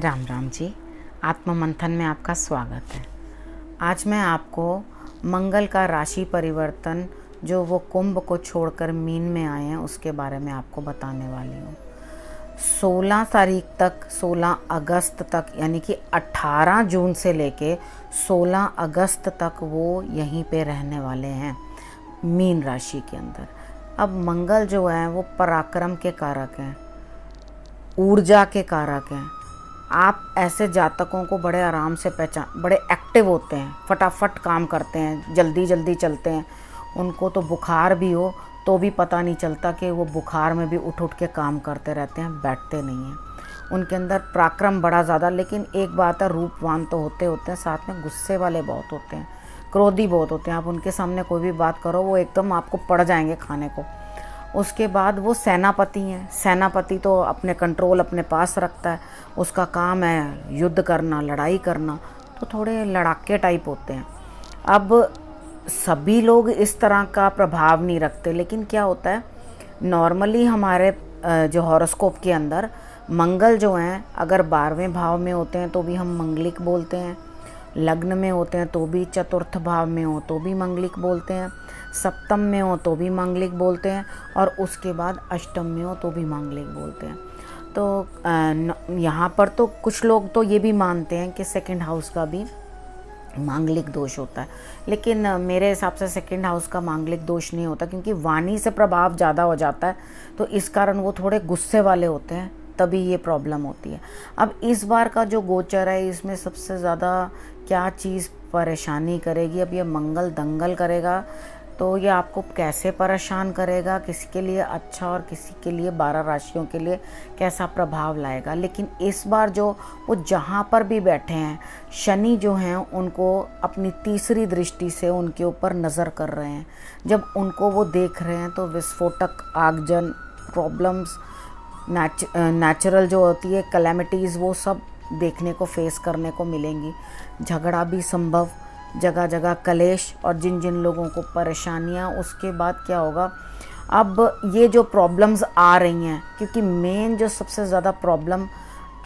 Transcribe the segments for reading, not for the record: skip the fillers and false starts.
राम राम जी। आत्म मंथन में आपका स्वागत है। आज मैं आपको मंगल का राशि परिवर्तन जो वो कुंभ को छोड़कर मीन में आए हैं उसके बारे में आपको बताने वाली हूँ। 16 तारीख तक, 16 अगस्त तक, यानी कि 18 जून से लेके 16 अगस्त तक वो यहीं पे रहने वाले हैं मीन राशि के अंदर। अब मंगल जो है वो पराक्रम के कारक हैं, ऊर्जा के कारक हैं। आप ऐसे जातकों को बड़े आराम से बड़े एक्टिव होते हैं, फटाफट काम करते हैं, जल्दी जल्दी चलते हैं। उनको तो बुखार भी हो तो भी पता नहीं चलता कि वो बुखार में भी उठ उठ के काम करते रहते हैं, बैठते नहीं हैं। उनके अंदर पराक्रम बड़ा ज़्यादा, लेकिन एक बात है, रूपवान तो होते हैं, साथ में गुस्से वाले बहुत होते हैं, क्रोधी बहुत होते हैं। आप उनके सामने कोई भी बात करो वो एकदम आपको पड़ जाएंगे खाने को। उसके बाद वो सेनापति हैं। सेनापति तो अपने कंट्रोल अपने पास रखता है, उसका काम है युद्ध करना, लड़ाई करना, तो थोड़े लड़ाके टाइप होते हैं। अब सभी लोग इस तरह का प्रभाव नहीं रखते, लेकिन क्या होता है, नॉर्मली हमारे जो हॉरोस्कोप के अंदर मंगल जो हैं, अगर 12वें भाव में होते हैं तो भी हम मंगलिक बोलते हैं, लग्न में होते हैं तो भी, चतुर्थ भाव में हो तो भी मंगलिक बोलते हैं, सप्तम में हो तो भी मांगलिक बोलते हैं, और उसके बाद अष्टम में हो तो भी मांगलिक बोलते हैं। तो यहाँ पर तो कुछ लोग तो ये भी मानते हैं कि सेकंड हाउस का भी मांगलिक दोष होता है, लेकिन मेरे हिसाब से सेकंड हाउस का मांगलिक दोष नहीं होता, क्योंकि वाणी से प्रभाव ज़्यादा हो जाता है, तो इस कारण वो थोड़े गुस्से वाले होते हैं, तभी ये प्रॉब्लम होती है। अब इस बार का जो गोचर है, इसमें सबसे ज़्यादा क्या चीज़ परेशानी करेगी, अब ये मंगल दंगल करेगा तो ये आपको कैसे परेशान करेगा, किसी के लिए अच्छा और किसी के लिए 12 राशियों के लिए कैसा प्रभाव लाएगा। लेकिन इस बार जो वो जहाँ पर भी बैठे हैं, शनि जो हैं उनको अपनी तीसरी दृष्टि से उनके ऊपर नज़र कर रहे हैं। जब उनको वो देख रहे हैं तो विस्फोटक, आगजन, प्रॉब्लम्स, नेचुरल जो होती है कैलेमिटीज़, वो सब देखने को, फेस करने को मिलेंगी। झगड़ा भी संभव, जगह जगह कलेश, और जिन जिन लोगों को परेशानियां, उसके बाद क्या होगा, अब ये जो प्रॉब्लम्स आ रही हैं, क्योंकि मेन जो सबसे ज़्यादा प्रॉब्लम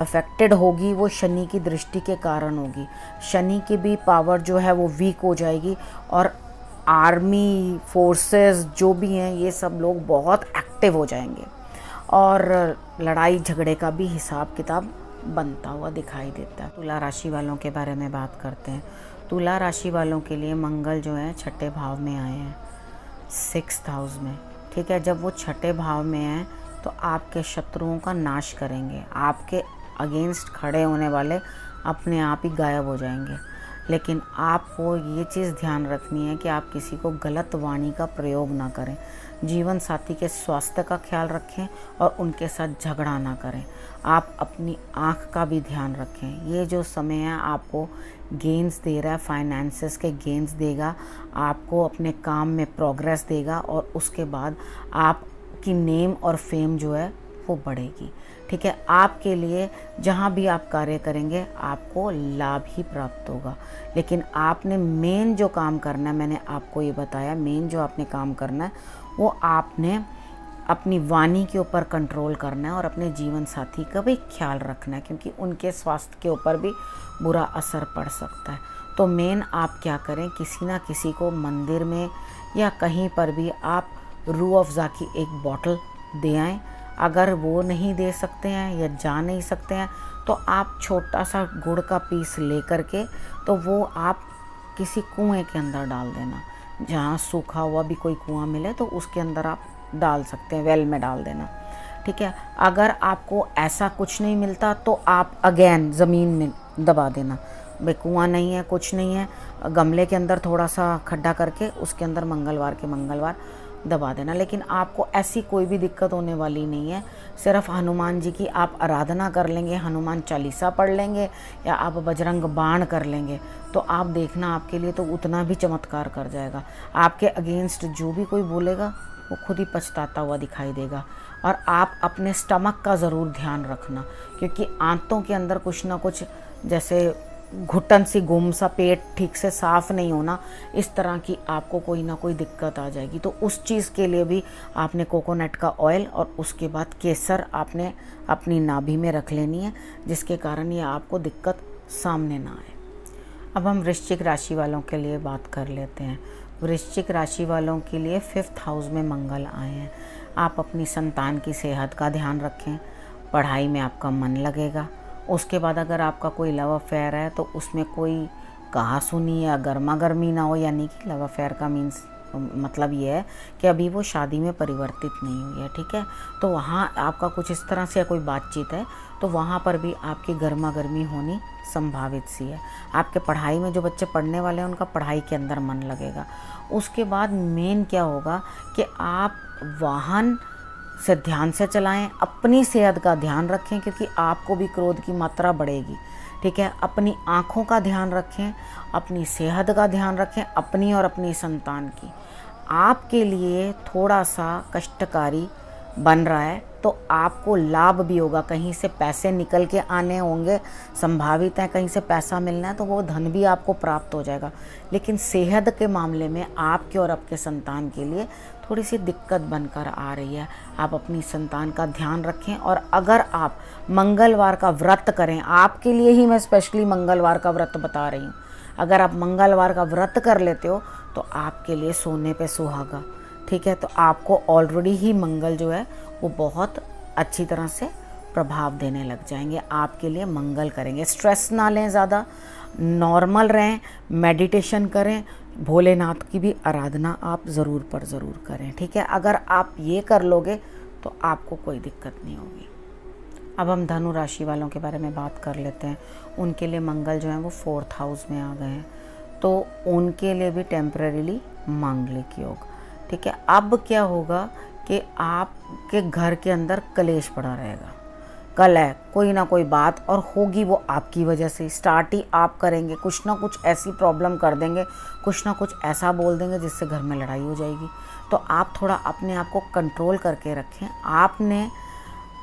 अफेक्टेड होगी वो शनि की दृष्टि के कारण होगी। शनि की भी पावर जो है वो वीक हो जाएगी, और आर्मी फोर्सेस जो भी हैं ये सब लोग बहुत एक्टिव हो जाएंगे, और लड़ाई झगड़े का भी हिसाब किताब बनता हुआ दिखाई देता है। तुला राशि वालों के बारे में बात करते हैं। तुला राशि वालों के लिए मंगल जो है छठे भाव में आए हैं, 6th हाउस में। ठीक है, जब वो छठे भाव में हैं तो आपके शत्रुओं का नाश करेंगे, आपके अगेंस्ट खड़े होने वाले अपने आप ही गायब हो जाएंगे। लेकिन आपको ये चीज़ ध्यान रखनी है कि आप किसी को गलत वाणी का प्रयोग ना करें, जीवन साथी के स्वास्थ्य का ख्याल रखें और उनके साथ झगड़ा ना करें। आप अपनी आँख का भी ध्यान रखें। ये जो समय है आपको गेन्स दे रहा है, फाइनेंसेस के गेन्स देगा, आपको अपने काम में प्रोग्रेस देगा, और उसके बाद आपकी नेम और फेम जो है वो बढ़ेगी। ठीक है, आपके लिए जहाँ भी आप कार्य करेंगे आपको लाभ ही प्राप्त होगा। लेकिन आपने मेन जो काम करना है, मैंने आपको ये बताया, मेन जो आपने काम करना है वो आपने अपनी वाणी के ऊपर कंट्रोल करना है, और अपने जीवन साथी का भी ख्याल रखना है, क्योंकि उनके स्वास्थ्य के ऊपर भी बुरा असर पड़ सकता है। तो मेन आप क्या करें, किसी ना किसी को मंदिर में या कहीं पर भी आप रूह अफ़ज़ा की एक बॉटल दे आएँ। अगर वो नहीं दे सकते हैं या जा नहीं सकते हैं तो आप छोटा सा गुड़ का पीस ले करके तो वो आप किसी कुएं के अंदर डाल देना। जहाँ सूखा हुआ भी कोई कुआं मिले तो उसके अंदर आप डाल सकते हैं, वेल में डाल देना। ठीक है, अगर आपको ऐसा कुछ नहीं मिलता तो आप अगेन ज़मीन में दबा देना। भाई कुआं नहीं है, कुछ नहीं है, गमले के अंदर थोड़ा सा खड्डा करके उसके अंदर मंगलवार के मंगलवार दबा देना। लेकिन आपको ऐसी कोई भी दिक्कत होने वाली नहीं है। सिर्फ हनुमान जी की आप आराधना कर लेंगे, हनुमान चालीसा पढ़ लेंगे, या आप बजरंग बाण कर लेंगे, तो आप देखना आपके लिए तो उतना भी चमत्कार कर जाएगा। आपके अगेंस्ट जो भी कोई बोलेगा वो खुद ही पछताता हुआ दिखाई देगा। और आप अपने स्टमक का ज़रूर ध्यान रखना, क्योंकि आंतों के अंदर कुछ ना कुछ, जैसे घुटन सी गुम सा, पेट ठीक से साफ़ नहीं होना, इस तरह की आपको कोई ना कोई दिक्कत आ जाएगी। तो उस चीज़ के लिए भी आपने कोकोनट का ऑयल और उसके बाद केसर आपने अपनी नाभि में रख लेनी है, जिसके कारण ये आपको दिक्कत सामने ना आए। अब हम वृश्चिक राशि वालों के लिए बात कर लेते हैं। वृश्चिक राशि वालों के लिए 5th हाउस में मंगल आए हैं। आप अपनी संतान की सेहत का ध्यान रखें, पढ़ाई में आपका मन लगेगा। उसके बाद अगर आपका कोई लव अफेयर है तो उसमें कोई कहा सुनी या गर्मा गर्मी ना हो, यानी कि लव अफेयर का मीन्स मतलब ये है कि अभी वो शादी में परिवर्तित नहीं हुई है, ठीक है। तो वहाँ आपका कुछ इस तरह से कोई बातचीत है तो वहाँ पर भी आपकी गर्मा गर्मी होनी संभावित सी है। आपके पढ़ाई में जो बच्चे पढ़ने वाले हैं उनका पढ़ाई के अंदर मन लगेगा। उसके बाद मेन क्या होगा कि आप वाहन से ध्यान से चलाएं, अपनी सेहत का ध्यान रखें क्योंकि आपको भी क्रोध की मात्रा बढ़ेगी, ठीक है। अपनी आँखों का ध्यान रखें, अपनी सेहत का ध्यान रखें, अपनी और अपनी संतान की। आपके लिए थोड़ा सा कष्टकारी बन रहा है तो आपको लाभ भी होगा, कहीं से पैसे निकल के आने होंगे, संभावित है कहीं से पैसा मिलना है तो वो धन भी आपको प्राप्त हो जाएगा। लेकिन सेहत के मामले में आपके और आपके संतान के लिए थोड़ी सी दिक्कत बनकर आ रही है। आप अपनी संतान का ध्यान रखें और अगर आप मंगलवार का व्रत करें, आपके लिए ही मैं स्पेशली मंगलवार का व्रत बता रही हूँ, अगर आप मंगलवार का व्रत कर लेते हो तो आपके लिए सोने पे सुहागा, ठीक है। तो आपको ऑलरेडी ही मंगल जो है वो बहुत अच्छी तरह से प्रभाव देने लग जाएंगे, आपके लिए मंगल करेंगे। स्ट्रेस ना लें ज़्यादा, नॉर्मल रहें, मेडिटेशन करें, भोलेनाथ की भी आराधना आप ज़रूर पर ज़रूर करें, ठीक है। अगर आप ये कर लोगे तो आपको कोई दिक्कत नहीं होगी। अब हम धनु राशि वालों के बारे में बात कर लेते हैं। उनके लिए मंगल जो है वो 4th हाउस में आ गए हैं, तो उनके लिए भी टेम्परेरीली मांगलिक योग, ठीक है। अब क्या होगा कि आपके घर के अंदर कलेश पड़ा रहेगा, कल है कोई ना कोई बात और होगी वो आपकी वजह से, स्टार्ट ही आप करेंगे, कुछ ना कुछ ऐसी प्रॉब्लम कर देंगे, कुछ ना कुछ ऐसा बोल देंगे जिससे घर में लड़ाई हो जाएगी। तो आप थोड़ा अपने आप को कंट्रोल करके रखें। आपने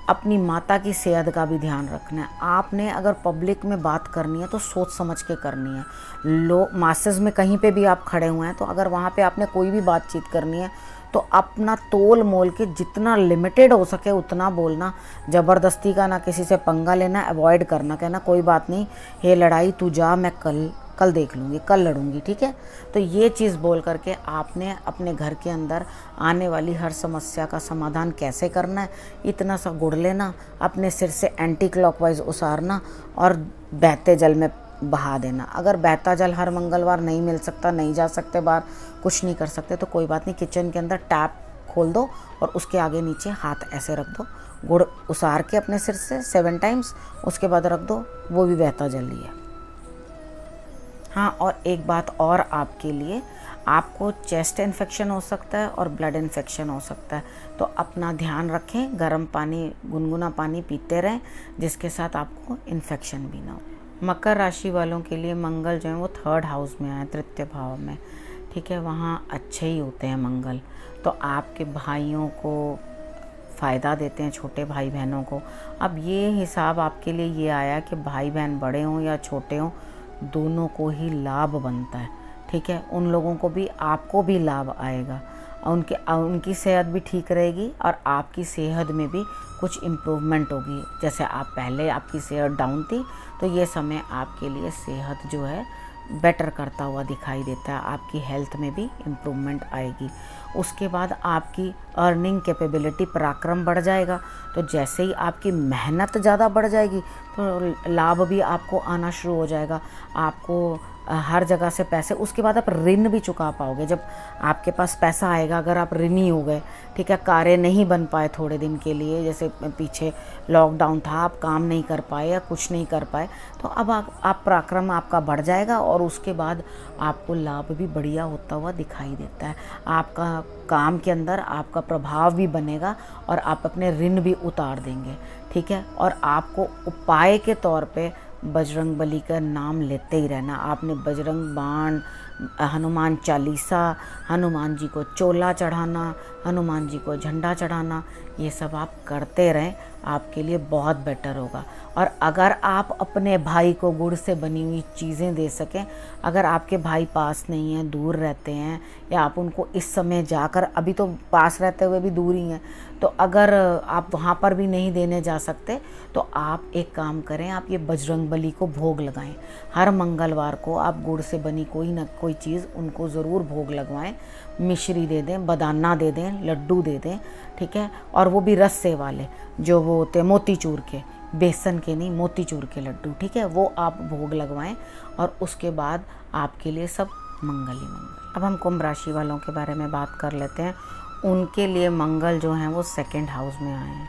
अपनी माता की सेहत का भी ध्यान रखना है। आपने अगर पब्लिक में बात करनी है तो सोच समझ के करनी है। लो मासेस में कहीं पे भी आप खड़े हुए हैं तो अगर वहाँ पे आपने कोई भी बातचीत करनी है तो अपना तोल मोल के जितना लिमिटेड हो सके उतना बोलना, ज़बरदस्ती का ना किसी से पंगा लेना, अवॉइड करना, कहना कोई बात नहीं, ये लड़ाई तू जा, मैं कल देख लूँगी, कल लड़ूंगी, ठीक है। तो ये चीज़ बोल करके आपने अपने घर के अंदर आने वाली हर समस्या का समाधान कैसे करना है, इतना सा गुड़ लेना, अपने सिर से एंटी क्लॉकवाइज उसारना और बहते जल में बहा देना। अगर बहता जल हर मंगलवार नहीं मिल सकता, नहीं जा सकते बाहर, कुछ नहीं कर सकते, तो कोई बात नहीं, किचन के अंदर टैप खोल दो और उसके आगे नीचे हाथ ऐसे रख दो, गुड़ उसार के अपने सिर से 7 टाइम्स, उसके बाद रख दो, वो भी बहता जल ही है। हाँ, और एक बात और आपके लिए, आपको चेस्ट इन्फेक्शन हो सकता है और ब्लड इन्फेक्शन हो सकता है, तो अपना ध्यान रखें, गर्म पानी, गुनगुना पानी पीते रहें जिसके साथ आपको इन्फेक्शन भी ना हो। मकर राशि वालों के लिए मंगल जो है वो 3rd हाउस में आए, 3य भाव में, ठीक है। वहाँ अच्छे ही होते हैं मंगल, तो आपके भाइयों को फ़ायदा देते हैं, छोटे भाई बहनों को। अब ये हिसाब आपके लिए ये आया कि भाई बहन बड़े हों या छोटे हों, दोनों को ही लाभ बनता है, ठीक है। उन लोगों को भी, आपको भी लाभ आएगा, उनकी सेहत भी ठीक रहेगी और आपकी सेहत में भी कुछ इम्प्रूवमेंट होगी। जैसे आप पहले आपकी सेहत डाउन थी तो ये समय आपके लिए सेहत जो है बेटर करता हुआ दिखाई देता है, आपकी हेल्थ में भी इम्प्रूवमेंट आएगी। उसके बाद आपकी अर्निंग कैपेबिलिटी, पराक्रम बढ़ जाएगा, तो जैसे ही आपकी मेहनत ज़्यादा बढ़ जाएगी तो लाभ भी आपको आना शुरू हो जाएगा, आपको हर जगह से पैसे, उसके बाद आप ऋण भी चुका पाओगे। जब आपके पास पैसा आएगा, अगर आप ऋणी हो गए, ठीक है, कार्य नहीं बन पाए थोड़े दिन के लिए, जैसे पीछे लॉकडाउन था, आप काम नहीं कर पाए या कुछ नहीं कर पाए, तो अब आप पराक्रम आपका बढ़ जाएगा और उसके बाद आपको लाभ भी बढ़िया होता हुआ दिखाई देता है। आपका काम के अंदर आपका प्रभाव भी बनेगा और आप अपने ऋण भी उतार देंगे, ठीक है। और आपको उपाय के तौर पे बजरंग बली का नाम लेते ही रहना। आपने बजरंग बाण हनुमान चालीसा, हनुमान जी को चोला चढ़ाना, हनुमान जी को झंडा चढ़ाना, ये सब आप करते रहें, आपके लिए बहुत बेटर होगा। और अगर आप अपने भाई को गुड़ से बनी हुई चीज़ें दे सकें, अगर आपके भाई पास नहीं हैं, दूर रहते हैं, या आप उनको इस समय जाकर, अभी तो पास रहते हुए भी दूर ही हैं, तो अगर आप वहाँ पर भी नहीं देने जा सकते तो आप एक काम करें, आप ये बजरंगबली को भोग लगाएं। हर मंगलवार को आप गुड़ से बनी कोई ना कोई चीज़ उनको ज़रूर भोग लगवाएं। मिश्री दे दें, बदाना दे दें, लड्डू दे दें, ठीक है। और वो भी रस्से वाले, जो वो होते मोतीचूर के, बेसन के नहीं, मोतीचूर के लड्डू, ठीक है, वो आप भोग लगवाएं। और उसके बाद आपके लिए सब मंगल ही मंगल। अब हम कुंभ राशि वालों के बारे में बात कर लेते हैं। उनके लिए मंगल जो हैं वो सेकंड हाउस में आए हैं।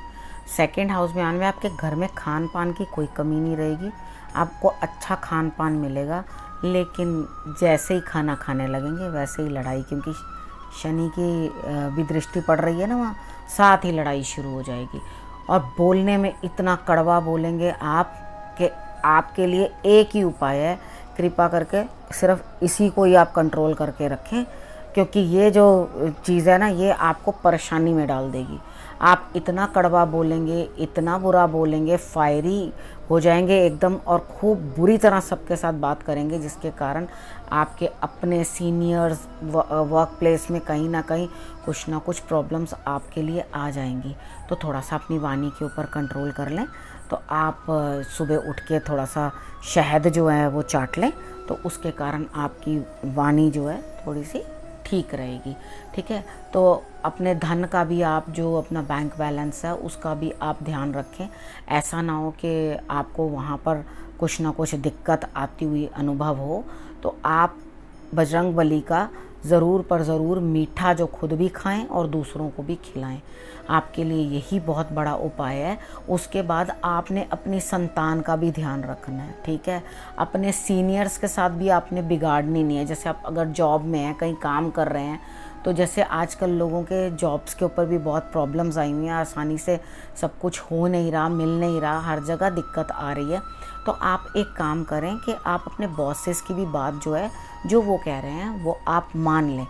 सेकंड हाउस में आने में आपके घर में खान पान की कोई कमी नहीं रहेगी, आपको अच्छा खान पान मिलेगा। लेकिन जैसे ही खाना खाने लगेंगे वैसे ही लड़ाई, क्योंकि शनि की भी दृष्टि पड़ रही है ना वहाँ, साथ ही लड़ाई शुरू हो जाएगी। और बोलने में इतना कड़वा बोलेंगे आप कि आपके लिए एक ही उपाय है, कृपा करके सिर्फ इसी को ही आप कंट्रोल करके रखें, क्योंकि ये जो चीज़ है ना, ये आपको परेशानी में डाल देगी। आप इतना कड़वा बोलेंगे, इतना बुरा बोलेंगे, फायरी हो जाएंगे एकदम, और खूब बुरी तरह सबके साथ बात करेंगे, जिसके कारण आपके अपने सीनियर्स वर्क प्लेस में कहीं ना कहीं कुछ ना कुछ प्रॉब्लम्स आपके लिए आ जाएंगी। तो थोड़ा सा अपनी वाणी के ऊपर कंट्रोल कर लें। तो आप सुबह उठ के थोड़ा सा शहद जो है वो चाट लें, तो उसके कारण आपकी वाणी जो है थोड़ी सी ठीक रहेगी, ठीक है। तो अपने धन का भी, आप जो अपना बैंक बैलेंस है उसका भी आप ध्यान रखें। ऐसा ना हो कि आपको वहाँ पर कुछ ना कुछ दिक्कत आती हुई अनुभव हो। तो आप बजरंगबली का ज़रूर पर ज़रूर मीठा जो खुद भी खाएं और दूसरों को भी खिलाएं, आपके लिए यही बहुत बड़ा उपाय है। उसके बाद आपने अपनी संतान का भी ध्यान रखना है, ठीक है। अपने सीनियर्स के साथ भी आपने बिगाड़नी नहीं है। जैसे आप अगर जॉब में हैं, कहीं काम कर रहे हैं, तो जैसे आजकल लोगों के जॉब्स के ऊपर भी बहुत प्रॉब्लम्स आई हुई हैं, आसानी से सब कुछ हो नहीं रहा, मिल नहीं रहा, हर जगह दिक्कत आ रही है। तो आप एक काम करें कि आप अपने बॉसेस की भी बात जो है, जो वो कह रहे हैं वो आप मान लें।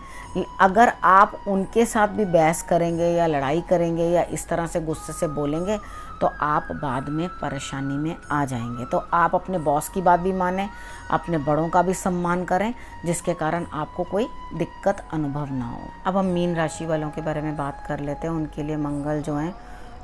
अगर आप उनके साथ भी बहस करेंगे या लड़ाई करेंगे या इस तरह से गुस्से से बोलेंगे, तो आप बाद में परेशानी में आ जाएंगे। तो आप अपने बॉस की बात भी मानें, अपने बड़ों का भी सम्मान करें, जिसके कारण आपको कोई दिक्कत अनुभव ना हो। अब हम मीन राशि वालों के बारे में बात कर लेते हैं। उनके लिए मंगल जो है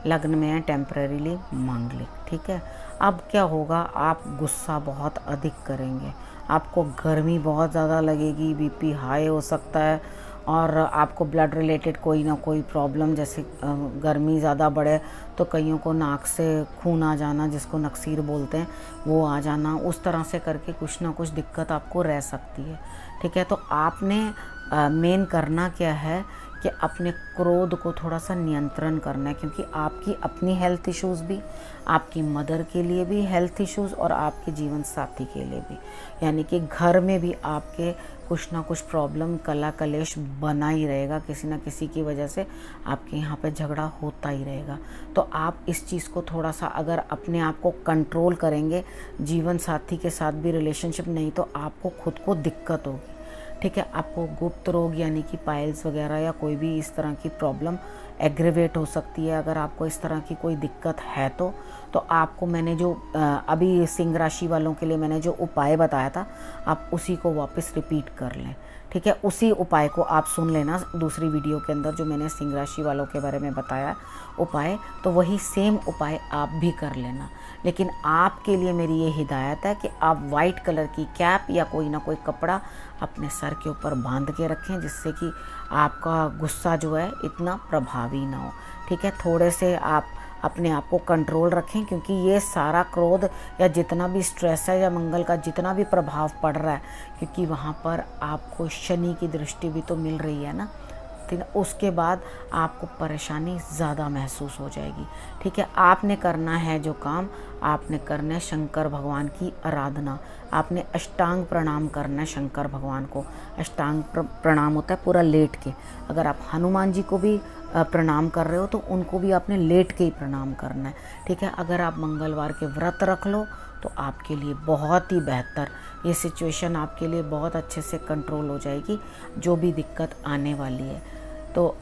लग्न में है टेम्परेरीली मांगलिक, ठीक है। अब क्या होगा, आप गुस्सा बहुत अधिक करेंगे, आपको गर्मी बहुत ज़्यादा लगेगी, बीपी हाई हो सकता है, और आपको ब्लड रिलेटेड कोई ना कोई प्रॉब्लम, जैसे गर्मी ज़्यादा बढ़े तो कईयों को नाक से खून आ जाना, जिसको नक्सीर बोलते हैं, वो आ जाना, उस तरह से करके कुछ ना कुछ दिक्कत आपको रह सकती है, ठीक है। तो आपने मेन करना क्या है कि अपने क्रोध को थोड़ा सा नियंत्रण करना है, क्योंकि आपकी अपनी हेल्थ इश्यूज़ भी, आपकी मदर के लिए भी हेल्थ इश्यूज़, और आपके जीवन साथी के लिए भी, यानी कि घर में भी आपके कुछ ना कुछ प्रॉब्लम, कला कलेश बना ही रहेगा, किसी ना किसी की वजह से आपके यहाँ पे झगड़ा होता ही रहेगा। तो आप इस चीज़ को थोड़ा सा अगर अपने आप को कंट्रोल करेंगे, जीवन साथी के साथ भी रिलेशनशिप, नहीं तो आपको खुद को दिक्कत होगी, ठीक है। आपको गुप्त रोग यानी कि पाइल्स वगैरह या कोई भी इस तरह की प्रॉब्लम एग्रेवेट हो सकती है। अगर आपको इस तरह की कोई दिक्कत है तो आपको मैंने जो अभी सिंह राशि वालों के लिए मैंने जो उपाय बताया था, आप उसी को वापस रिपीट कर लें, ठीक है। उसी उपाय को आप सुन लेना दूसरी वीडियो के अंदर, जो मैंने सिंह राशि वालों के बारे में बताया उपाय, तो वही सेम उपाय आप भी कर लेना। लेकिन आपके लिए मेरी ये हिदायत है कि आप वाइट कलर की कैप या कोई ना कोई कपड़ा अपने सर के ऊपर बांध के रखें, जिससे कि आपका गुस्सा जो है इतना प्रभावी ना हो, ठीक है। थोड़े से आप अपने आप को कंट्रोल रखें, क्योंकि ये सारा क्रोध या जितना भी स्ट्रेस है या मंगल का जितना भी प्रभाव पड़ रहा है, क्योंकि वहाँ पर आपको शनि की दृष्टि भी तो मिल रही है ना, उसके बाद आपको परेशानी ज़्यादा महसूस हो जाएगी, ठीक है। आपने करना है जो काम, आपने करना है शंकर भगवान की आराधना, आपने अष्टांग प्रणाम करना है शंकर भगवान को। अष्टांग प्रणाम होता है पूरा लेट के। अगर आप हनुमान जी को भी प्रणाम कर रहे हो तो उनको भी आपने लेट के ही प्रणाम करना है, ठीक है। अगर आप मंगलवार के व्रत रख लो तो आपके लिए बहुत ही बेहतर, ये सिचुएशन आपके लिए बहुत अच्छे से कंट्रोल हो जाएगी, जो भी दिक्कत आने वाली है। तो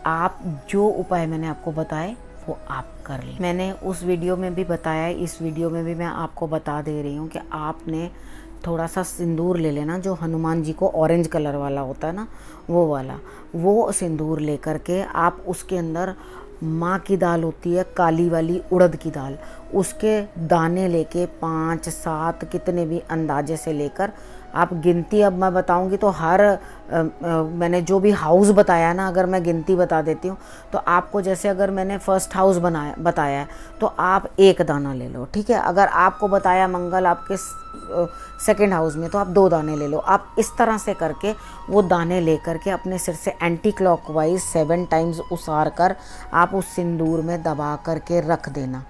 आप जो उपाय मैंने आपको बताए वो आप कर लें। मैंने उस वीडियो में भी बताया, इस वीडियो में भी मैं आपको बता दे रही हूँ कि आपने थोड़ा सा सिंदूर ले लेना, जो हनुमान जी को ऑरेंज कलर वाला होता है ना, वो वाला, वो सिंदूर ले करके आप उसके अंदर माँ की दाल होती है काली वाली, उड़द की दाल, उसके दाने लेके 5-7 कितने भी अंदाजे से लेकर आप गिनती, अब मैं बताऊंगी तो हर मैंने जो भी हाउस बताया ना, अगर मैं गिनती बता देती हूँ तो आपको, जैसे अगर मैंने फर्स्ट हाउस बताया है तो आप 1 दाना ले लो, ठीक है। अगर आपको बताया मंगल आपके सेकंड हाउस में तो आप 2 दाने ले लो। आप इस तरह से करके वो दाने ले करके अपने सिर से एंटी क्लॉकवाइज 7 टाइम्स उसार कर आप उस सिंदूर में दबा करके रख देना,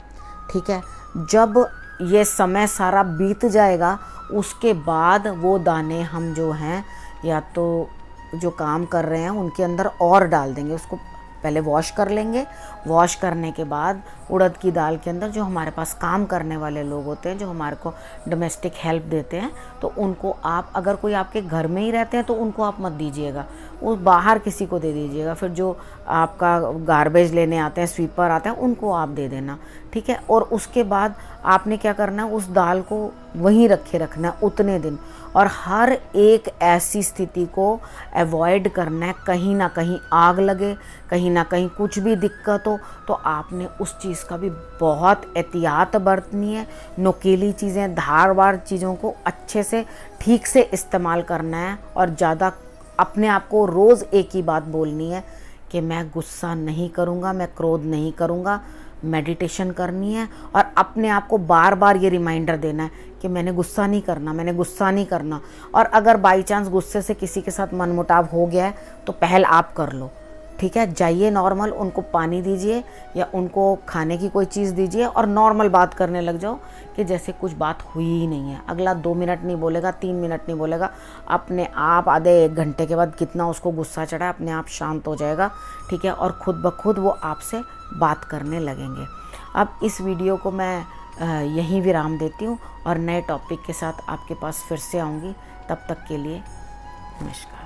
ठीक है। जब ये समय सारा बीत जाएगा उसके बाद वो दाने हम जो हैं, या तो जो काम कर रहे हैं उनके अंदर और डाल देंगे, उसको पहले वॉश कर लेंगे। वॉश करने के बाद उड़द की दाल के अंदर जो हमारे पास काम करने वाले लोग होते हैं, जो हमारे को डोमेस्टिक हेल्प देते हैं, तो उनको आप, अगर कोई आपके घर में ही रहते हैं तो उनको आप मत दीजिएगा, वो बाहर किसी को दे दीजिएगा। फिर जो आपका गार्बेज लेने आते हैं, स्वीपर आते हैं, उनको आप दे देना, ठीक है। और उसके बाद आपने क्या करना है, उस दाल को वहीं रखे रखना है उतने दिन, और हर एक ऐसी स्थिति को अवॉइड करना है, कहीं ना कहीं आग लगे, कहीं ना कहीं कुछ भी दिक्कत हो, तो आपने उस चीज़ का भी बहुत एहतियात बरतनी है। नुकीली चीज़ें, धारवार चीज़ों को अच्छे से ठीक से इस्तेमाल करना है, और ज़्यादा अपने आप को रोज़ एक ही बात बोलनी है कि मैं गुस्सा नहीं करूँगा, मैं क्रोध नहीं करूँगा। मेडिटेशन करनी है और अपने आप को बार बार ये रिमाइंडर देना है कि मैंने गुस्सा नहीं करना, मैंने गुस्सा नहीं करना। और अगर बाई चांस गुस्से से किसी के साथ मनमुटाव हो गया है तो पहल आप कर लो, ठीक है। जाइए नॉर्मल, उनको पानी दीजिए या उनको खाने की कोई चीज़ दीजिए और नॉर्मल बात करने लग जाओ कि जैसे कुछ बात हुई ही नहीं है। अगला 2 मिनट नहीं बोलेगा, 3 मिनट नहीं बोलेगा, अपने आप आधे 1 घंटे के बाद कितना उसको गुस्सा चढ़ा अपने आप शांत हो जाएगा, ठीक है। और खुद ब खुद वो आपसे बात करने लगेंगे। अब इस वीडियो को मैं यहीं विराम देती हूँ और नए टॉपिक के साथ आपके पास फिर से आऊँगी। तब तक के लिए नमस्कार।